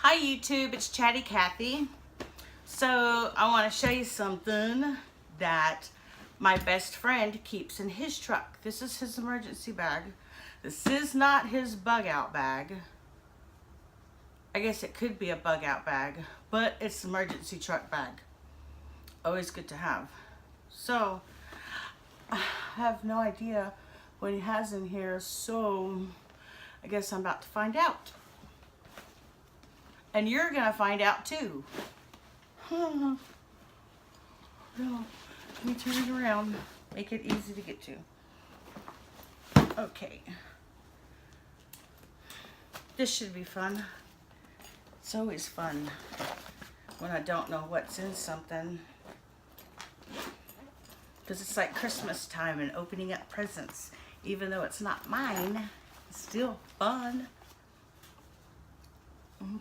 Hi YouTube, it's Chatty Cathy. So I want to show you something that my best friend keeps in his truck. This is his emergency bag. This is not his bug out bag. I guess it could be a bug out bag, but it's an emergency truck bag. Always good to have. So I have no idea what he has in here, so I guess I'm about to find out. And you're gonna find out too. No, let me turn it around. Make it easy to get to. Okay. This should be fun. It's always fun when I don't know what's in something. Because it's like Christmas time and opening up presents. Even though it's not mine, it's still fun.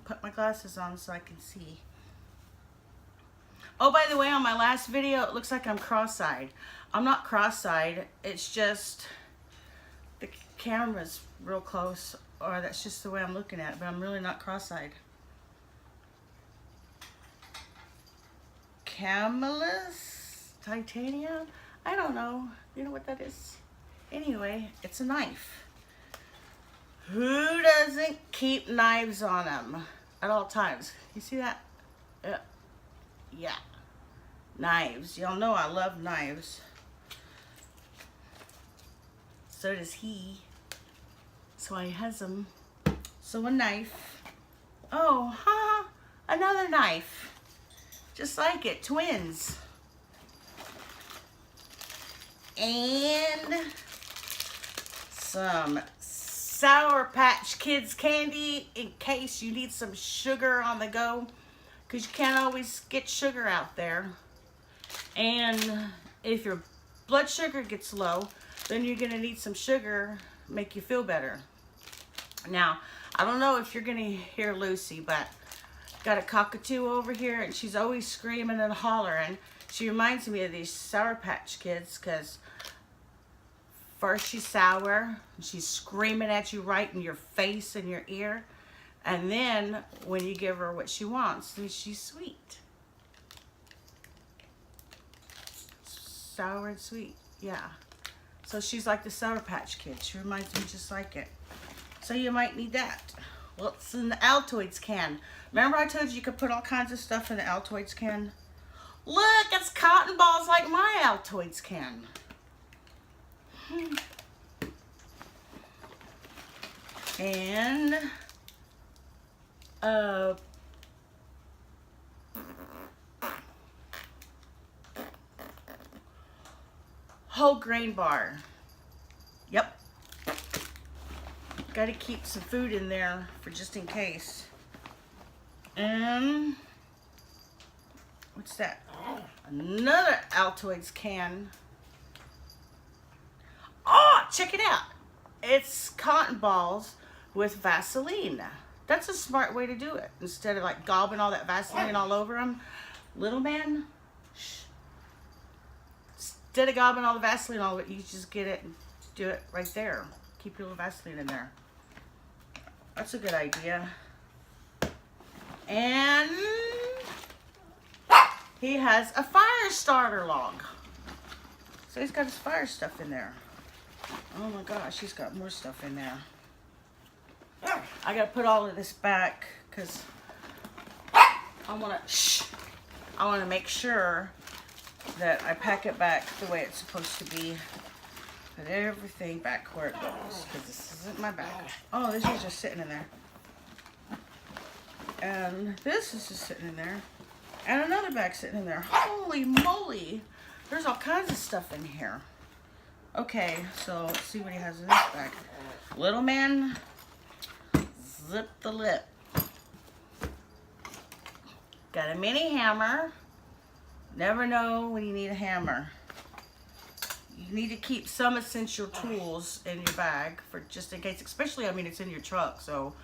Put my glasses on so I can see. Oh, by the way, on my last video, it looks like I'm cross-eyed. I'm not cross-eyed. It's just the camera's real close, or that's just the way I'm looking at it, but I'm really not cross-eyed. Camelus titanium? I don't know. You know what that is? Anyway, it's a knife. Who doesn't keep knives on them at all times? You see that? Yeah. Knives. Y'all know I love knives. So does he. So he has them. So a knife. Oh, ha! Another knife. Just like it. Twins. And some Sour Patch Kids candy in case you need some sugar on the go, because you can't always get sugar out there. And if your blood sugar gets low, then you're gonna need some sugar to make you feel better. Now, I don't know if you're gonna hear Lucy, but got a cockatoo over here and she's always screaming and hollering. She reminds me of these Sour Patch Kids, because first she's sour, she's screaming at you right in your face and your ear, and then when you give her what she wants, then she's sweet. Sour and sweet, yeah. So she's like the Sour Patch Kid. She reminds me just like it. So you might need that. Well, it's in the Altoids can. Remember I told you you could put all kinds of stuff in the Altoids can? Look, it's cotton balls like my Altoids can. And whole grain bar. Yep. Got to keep some food in there for just in case. And what's that? Another Altoids can. Oh, check it out. It's cotton balls with Vaseline. That's a smart way to do it. Instead of like gobbing all that Vaseline all over them. Little man, shh. Instead of gobbing all the Vaseline all over it, you just get it and do it right there. Keep your little Vaseline in there. That's a good idea. And he has a fire starter log. So he's got his fire stuff in there. Oh my gosh, he's got more stuff in there. I gotta put all of this back because I wanna make sure that I pack it back the way it's supposed to be. Put everything back where it goes, because this isn't my bag. Oh, this is just sitting in there. And this is just sitting in there. And another bag sitting in there. Holy moly! There's all kinds of stuff in here. Okay, so let's see what he has in this bag. Little man, zip the lip. Got a mini hammer. Never know when you need a hammer. You need to keep some essential tools in your bag for just in case, especially, I mean, it's in your truck, so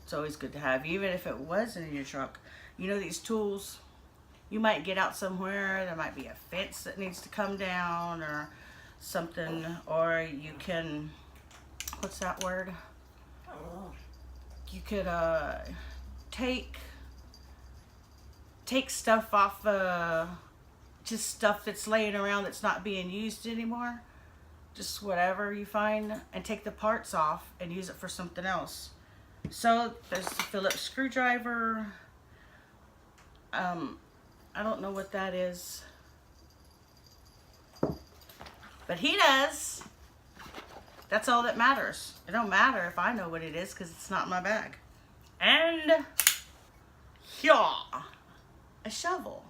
it's always good to have. Even if it wasn't in your truck, you know, these tools, you might get out somewhere, there might be a fence that needs to come down or something, or you can, what's that word? You could take stuff off, just stuff that's laying around that's not being used anymore. Just whatever you find, and take the parts off and use it for something else. So there's the Phillips screwdriver. I don't know what that is, but he does. That's all that matters. It don't matter if I know what it is because it's not in my bag. And yeah, a shovel.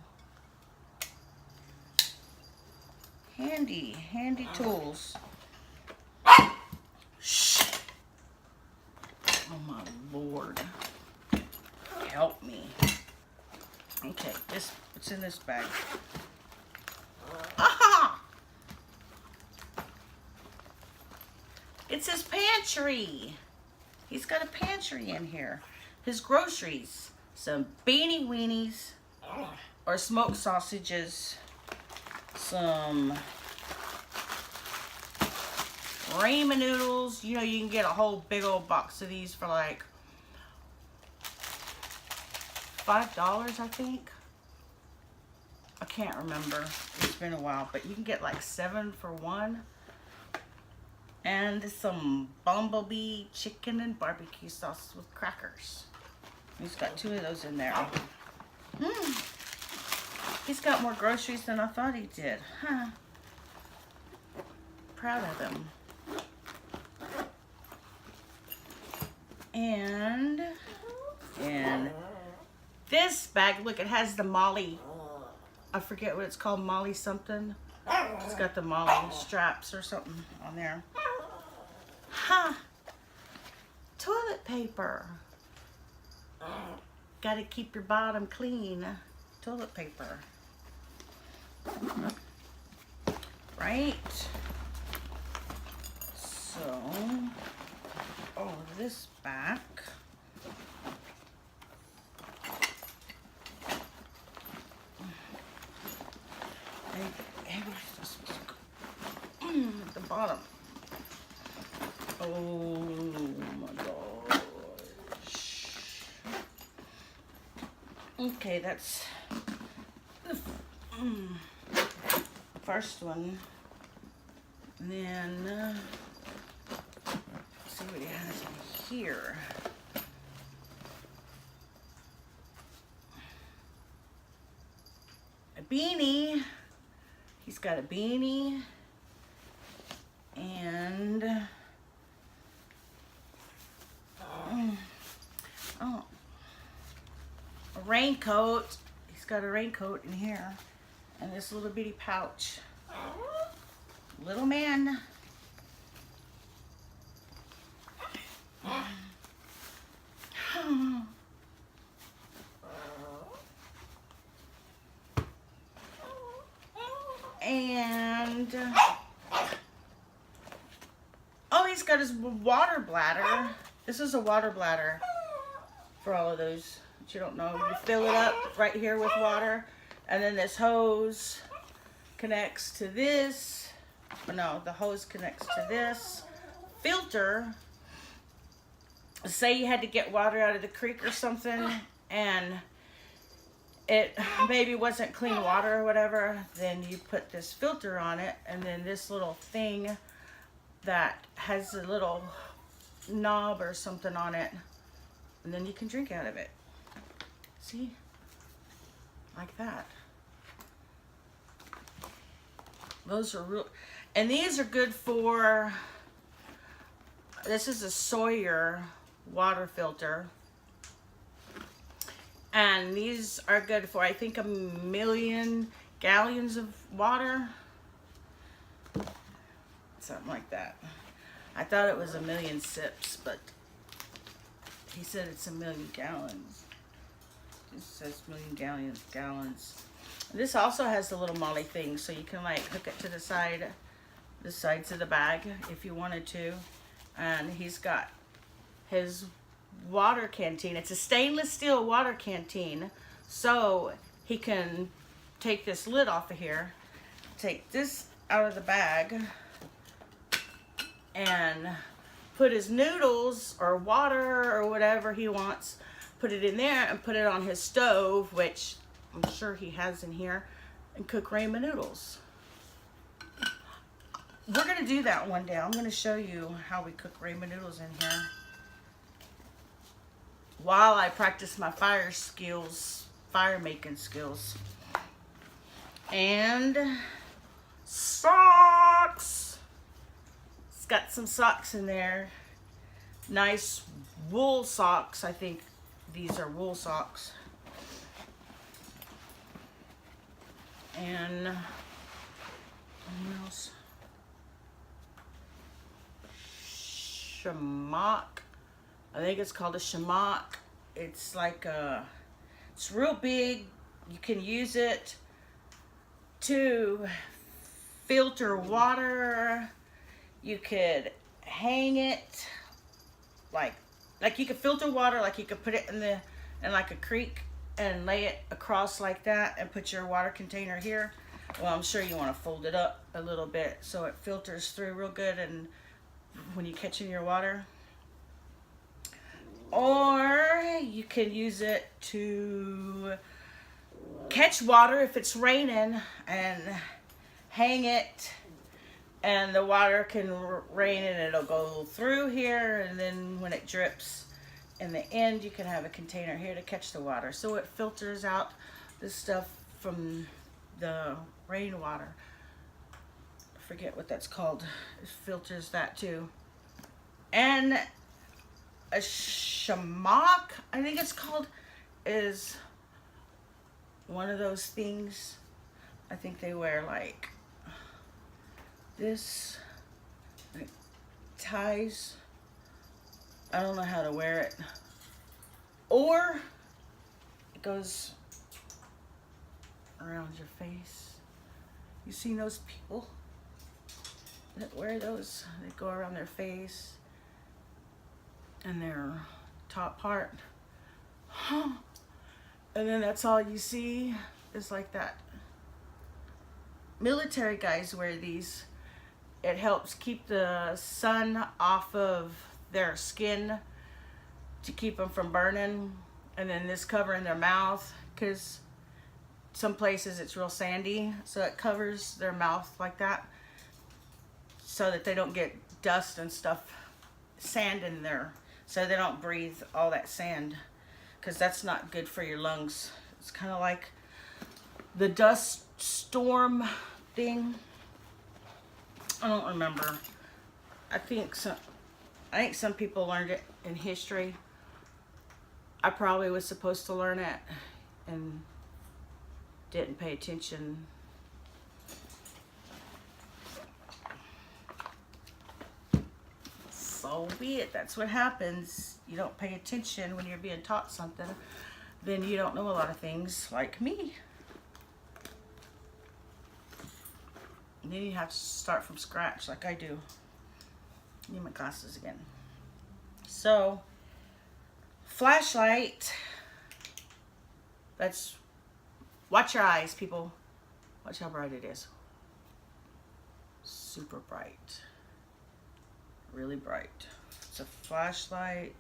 Handy tools. Shh. Oh my Lord. Help me. Okay, what's in this bag? Aha! It's his pantry. He's got a pantry in here. His groceries. Some beanie weenies or smoked sausages. Some ramen noodles. You know, you can get a whole big old box of these for like $5, I think. I can't remember. It's been a while, but you can get like 7 for $1. And some bumblebee chicken and barbecue sauce with crackers. He's got 2 of those in there. He's got more groceries than I thought he did. Huh. Proud of him. And this bag, look, it has the Molly. I forget what it's called, Molly something. It's got the Molly straps or something on there. Huh. Toilet paper. Gotta keep your bottom clean. Toilet paper. Right? So, this back. At the bottom. Oh my gosh. Okay, that's the first one. And then let's see what he has in here. A beanie. He's got a beanie and a raincoat. He's got a raincoat in here and this little bitty pouch. Little man. And he's got his water bladder. This is a water bladder for all of those that you don't know. You fill it up right here with water, and then this hose connects to this. No, the hose connects to this filter. Say you had to get water out of the creek or something, and it maybe wasn't clean water or whatever, then you put this filter on it, and then this little thing that has a little knob or something on it, and then you can drink out of it. See? Like that. Those are real, and these are good for, this is a Sawyer water filter. And these are good for, I think, 1,000,000 gallons of water. Something like that. I thought it was 1,000,000 sips, but he said it's 1,000,000 gallons. It says 1,000,000 gallons. This also has the little Molly thing, so you can like hook it to the sides of the bag if you wanted to. And he's got his water canteen. It's a stainless steel water canteen, so he can take this lid off of here, take this out of the bag, and put his noodles or water or whatever he wants put it in there and put it on his stove, which I'm sure he has in here, and cook ramen noodles. We're going to do that one day. I'm going to show you how we cook ramen noodles in here while I practice my fire making skills. And socks. It's got some socks in there. Nice wool socks. I think these are wool socks. And what else? Shamak. I think it's called a shamak. It's like it's real big. You can use it to filter water. You could hang it like you could filter water, like you could put it in like a creek and lay it across like that and put your water container here. Well, I'm sure you want to fold it up a little bit so it filters through real good and when you catch in your water. Or you can use it to catch water if it's raining and hang it, and the water can rain and it'll go through here, and then when it drips in the end you can have a container here to catch the water, so it filters out the stuff from the rainwater. I forget what that's called. It filters that too. And a shamak, I think it's called, is one of those things. I think they wear like this, like ties. I don't know how to wear it. Or it goes around your face. You seen those people that wear those? They go around their face and their top part. And then that's all you see is like that. Military guys wear these. It helps keep the sun off of their skin to keep them from burning. And then this covering their mouth, because some places it's real sandy, so it covers their mouth like that so that they don't get dust and stuff, sand in there, so they don't breathe all that sand, because that's not good for your lungs. It's kind of like the dust storm thing. I don't remember. I think some people learned it in history. I probably was supposed to learn it and didn't pay attention. So be it. That's what happens. You don't pay attention when you're being taught something. Then you don't know a lot of things, like me. And then you have to start from scratch like I do. Need my glasses again. So, flashlight. Watch your eyes, people. Watch how bright it is. Super bright. Really bright. It's a flashlight.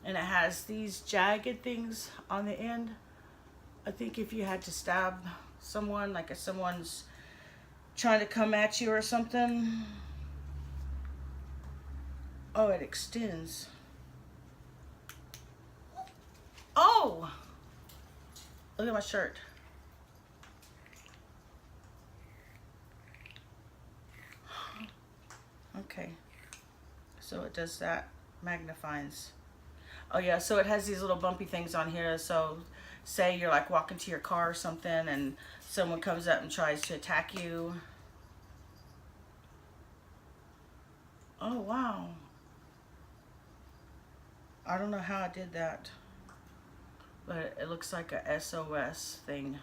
And it has these jagged things on the end. I think if you had to stab someone, like if someone's trying to come at you or something. Oh, it extends. Oh! Look at my shirt. Okay. So it does that. Magnifies. Oh yeah, so it has these little bumpy things on here. So say you're like walking to your car or something and someone comes up and tries to attack you. Oh wow. I don't know how I did that, but it looks like a SOS thing.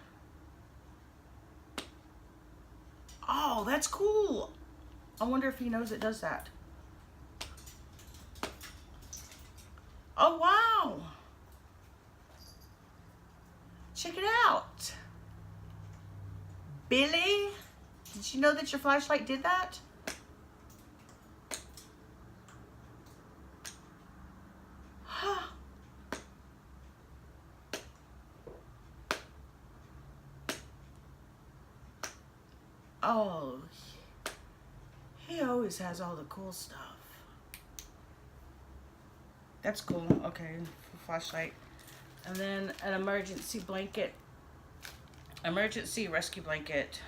Oh, that's cool. I wonder if he knows it does that. Oh wow. Check it out. Billy, did you know that your flashlight did that? Oh, he always has all the cool stuff. That's cool. Okay, flashlight. And then an emergency blanket. Emergency rescue blanket.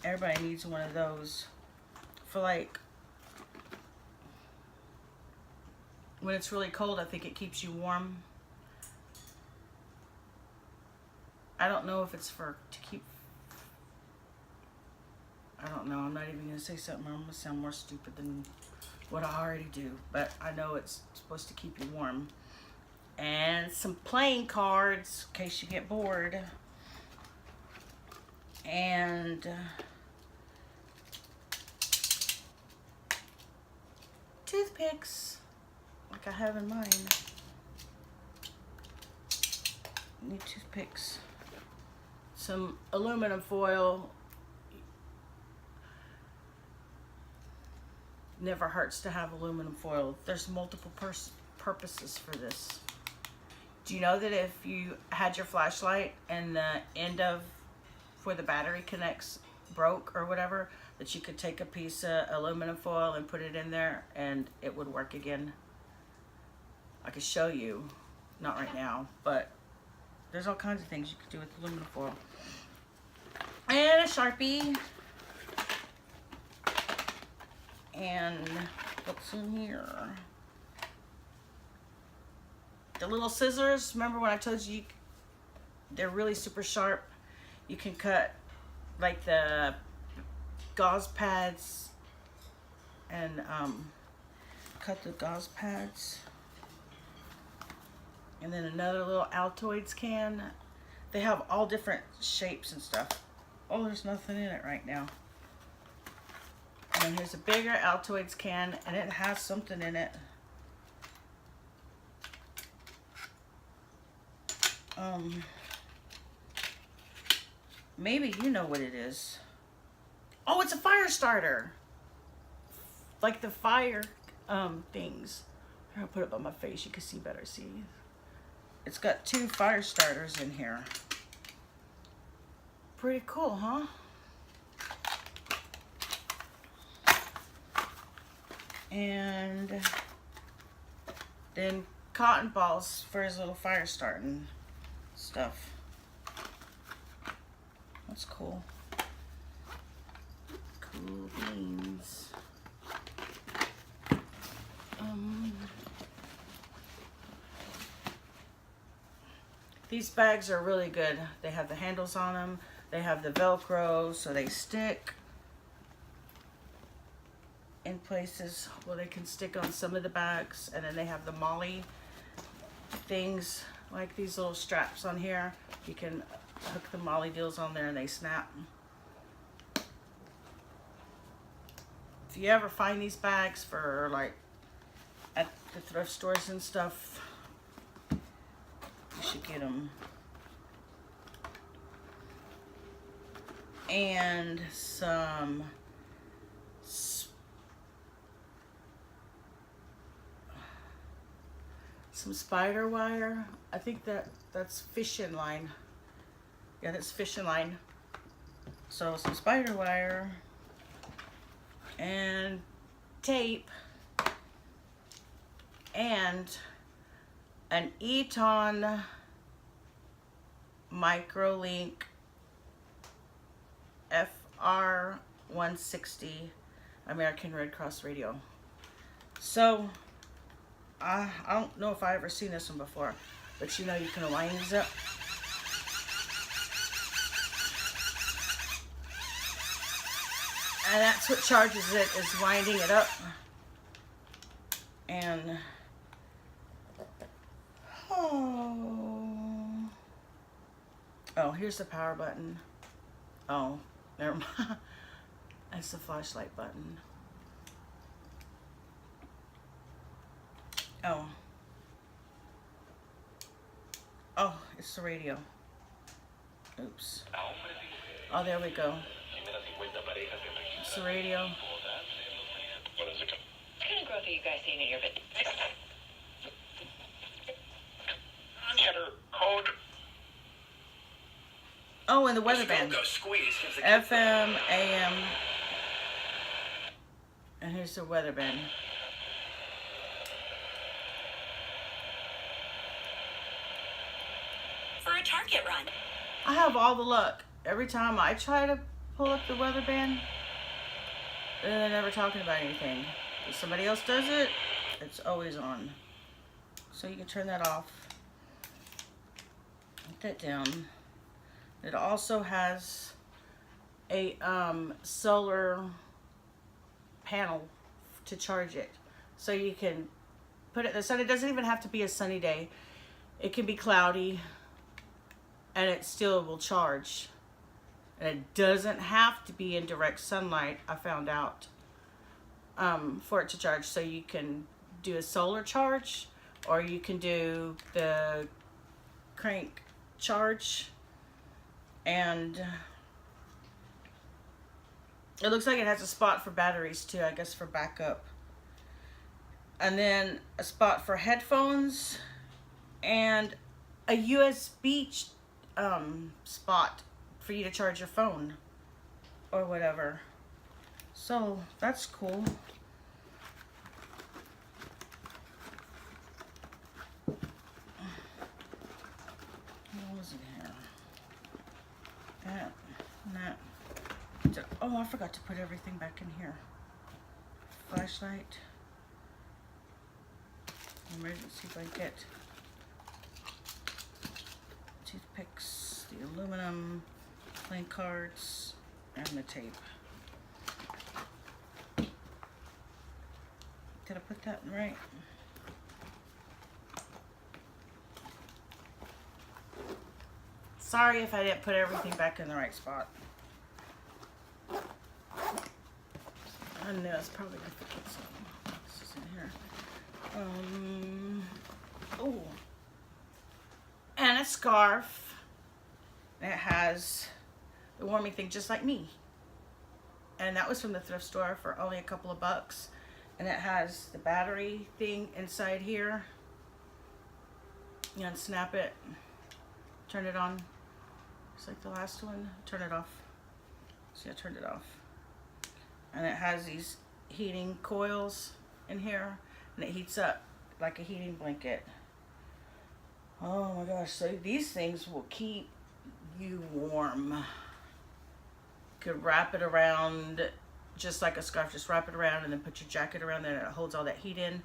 Everybody needs one of those for like when it's really cold. I think it keeps you warm. I don't know if it's for to keep. I don't know. I'm not even gonna say something. I'm gonna sound more stupid than what I already do. But I know it's supposed to keep you warm. And some playing cards in case you get bored. And toothpicks, like I have in mine. Need toothpicks. Some aluminum foil. Never hurts to have aluminum foil. There's multiple purposes for this. Do you know that if you had your flashlight and the end of where the battery connects broke or whatever, that you could take a piece of aluminum foil and put it in there and it would work again? I could show you, not right now, but there's all kinds of things you could do with aluminum foil. And a Sharpie. And what's in here? The little scissors. Remember when I told you they're really super sharp? You can cut like the gauze pads and cut the gauze pads. And then another little Altoids can. They have all different shapes and stuff. Oh, there's nothing in it right now. And here's a bigger Altoids can, and it has something in it. Maybe you know what it is. Oh, it's a fire starter. Like the fire things. I'll put it on my face, you can see better. See? It's got 2 fire starters in here. Pretty cool, huh? And then cotton balls for his little fire starting stuff. That's cool. Cool beans. These bags are really good. They have the handles on them. They have the Velcro so they stick in places where they can stick on some of the bags. And then they have the molly things, like these little straps on here. You can hook the molly deals on there and they snap. If you ever find these bags for like at the thrift stores and stuff, you should get them. And some spider wire. I think that's fishing line. Yeah, that's fishing line. So some spider wire and tape and an Eton Microlink FR160 American Red Cross radio. So I don't know if I ever seen this one before, but you know you can line these up. And that's what charges it, is winding it up. And oh, here's the power button. Oh, never mind. That's the flashlight button. Oh, it's the radio. Oops. Oh, there we go. It's the radio. What kind of growth are you guys seeing in your business? Enter code. Oh, and the weather band. FM, AM. And here's the weather band. For a Target run. I have all the luck. Every time I try to pull up the weather band, they're never talking about anything. If somebody else does it, it's always on. So you can turn that off. Put that down. It also has a solar panel to charge it. So you can put it in the sun. It doesn't even have to be a sunny day. It can be cloudy and it still will charge. And it doesn't have to be in direct sunlight, I found out, for it to charge. So you can do a solar charge, or you can do the crank charge. And it looks like it has a spot for batteries too, I guess for backup. And then a spot for headphones and a USB spot for you to charge your phone or whatever. So that's cool. What was in here? That, and that. Oh, I forgot to put everything back in here. Flashlight. Emergency blanket. Toothpicks. The aluminum. Playing cards. And the tape. Did I put that in right? Sorry if I didn't put everything back in the right spot. I know it's probably going to put some. This is in here. Oh. And a scarf. It has the warming thing just like me. And that was from the thrift store for only a couple of bucks. And it has the battery thing inside here. You unsnap it. Turn it on. Just like the last one. Turn it off. See, I turned it off. And it has these heating coils in here. And it heats up like a heating blanket. Oh my gosh. So these things will keep you warm. You could wrap it around just like a scarf. Just wrap it around and then put your jacket around there and it holds all that heat in.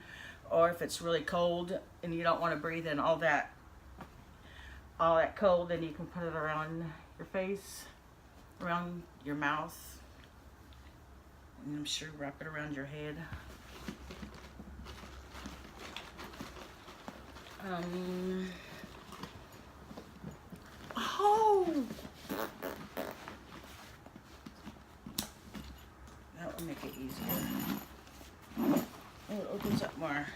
Or if it's really cold and you don't want to breathe in all that cold, then you can put it around your face, around your mouth, and I'm sure wrap it around your head. Oh, that will make it easier. Oh, it opens up more.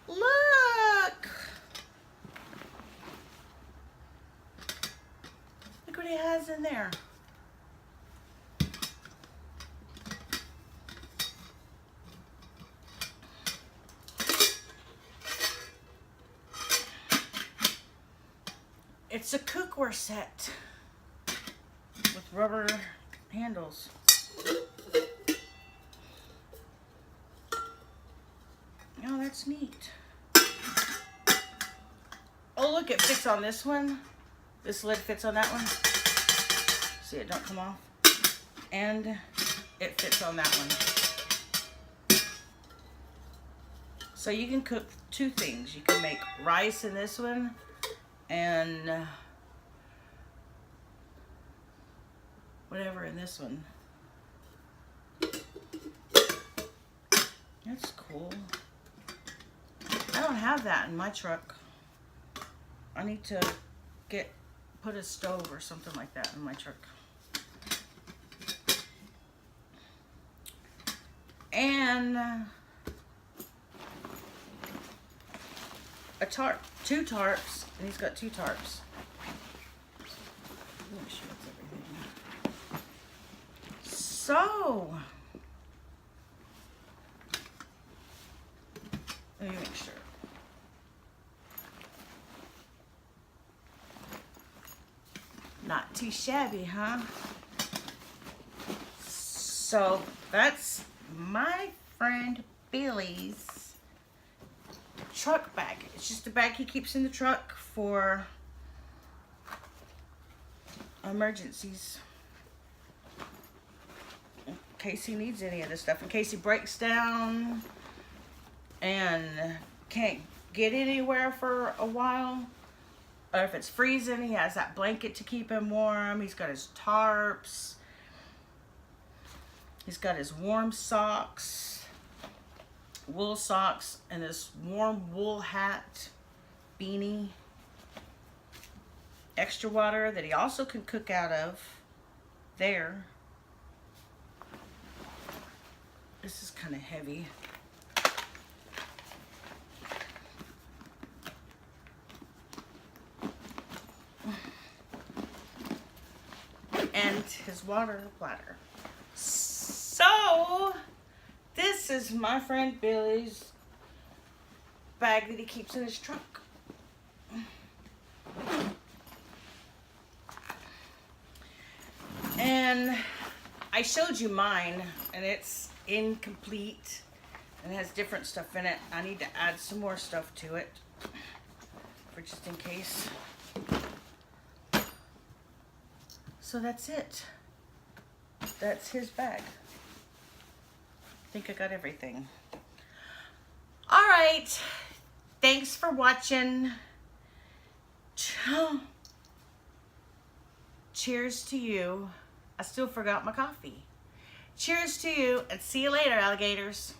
Look! Look what he has in there. It's a cookware set with rubber handles. Oh, that's neat. Oh, look, it fits on this one. This lid fits on that one. See, it don't come off. And it fits on that one. So you can cook two things. You can make rice in this one and whatever in this one. That's cool. I don't have that in my truck. I need to put a stove or something like that in my truck. And a tarp, 2 tarps, and he's got 2 tarps. Make sure that's everything. So, let me make sure. Not too shabby, huh? So that's my friend Billy's truck bag. It's just a bag he keeps in the truck for emergencies. In case he needs any of this stuff. In case he breaks down and can't get anywhere for a while. Or if it's freezing, he has that blanket to keep him warm. He's got his tarps. He's got his warm socks, wool socks, and this warm wool hat, beanie. Extra water that he also can cook out of there. This is kind of heavy. And his water bladder. So, this is my friend Billy's bag that he keeps in his truck. And I showed you mine, and it's incomplete and has different stuff in it. I need to add some more stuff to it for just in case. So that's it. That's his bag. I think I got everything. All right. Thanks for watching. Cheers to you. I still forgot my coffee. Cheers to you, and see you later, alligators.